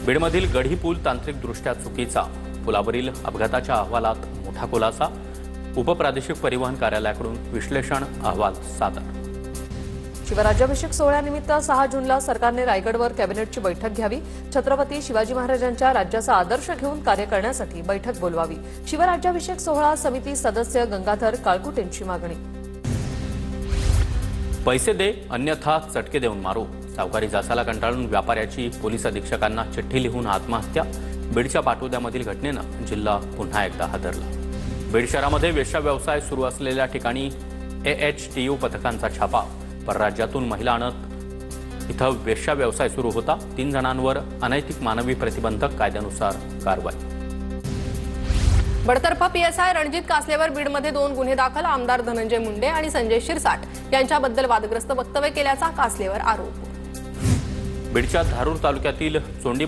बीडमधील गढी पूल तांत्रिकदृष्ट्या चुकीचा, पुलावरील अपघाताच्या अहवालात मोठा खुलासा, उपप्रादेशिक परिवहन कार्यालयाकडून विश्लेषण अहवाल सादर। शिवराज्याभिषेक सोहळ्यानिमित्त 6 जूनला सरकारने रायगडवर कॅबिनेटची बैठक घ्यावी। छत्रपती शिवाजी महाराजांच्या राज्याचा आदर्श घेऊन कार्य करण्यासाठी बैठक बोलवावी। शिवराज्याभिषेक सोहळा समिती सदस्य गंगाधर काळकुटेंची मागणी। पैसे दे अन्यथा चटके देऊन मारू, सावकारी जाचाला कंटाळून व्यापाऱ्याची पोलीस अधीक्षकांना चिठ्ठी लिहून आत्महत्या। बीडच्या पाटोद्यामधील घटनेनं जिल्हा पुन्हा एकदा हादरला। बीड शहरामध्ये वेश्या व्यवसाय सुरू असलेल्या ठिकाणी AHTU पथकांचा छापा। परराज्यातून महिला आणत इथं वेश्या व्यवसाय सुरू होता। 3 जणांवर अनैतिक मानवी प्रतिबंधक कायद्यानुसार कारवाई। बडतर्फ PSI रणजित कासलेवर बीडमध्ये 2 गुन्हे दाखल। आमदार धनंजय मुंडे आणि संजय शिरसाट यांच्याबद्दल वादग्रस्त वक्तव्य केल्याचा कासलेवर आरोप। बीडच्या धारूर तालुक्यातील चोंडी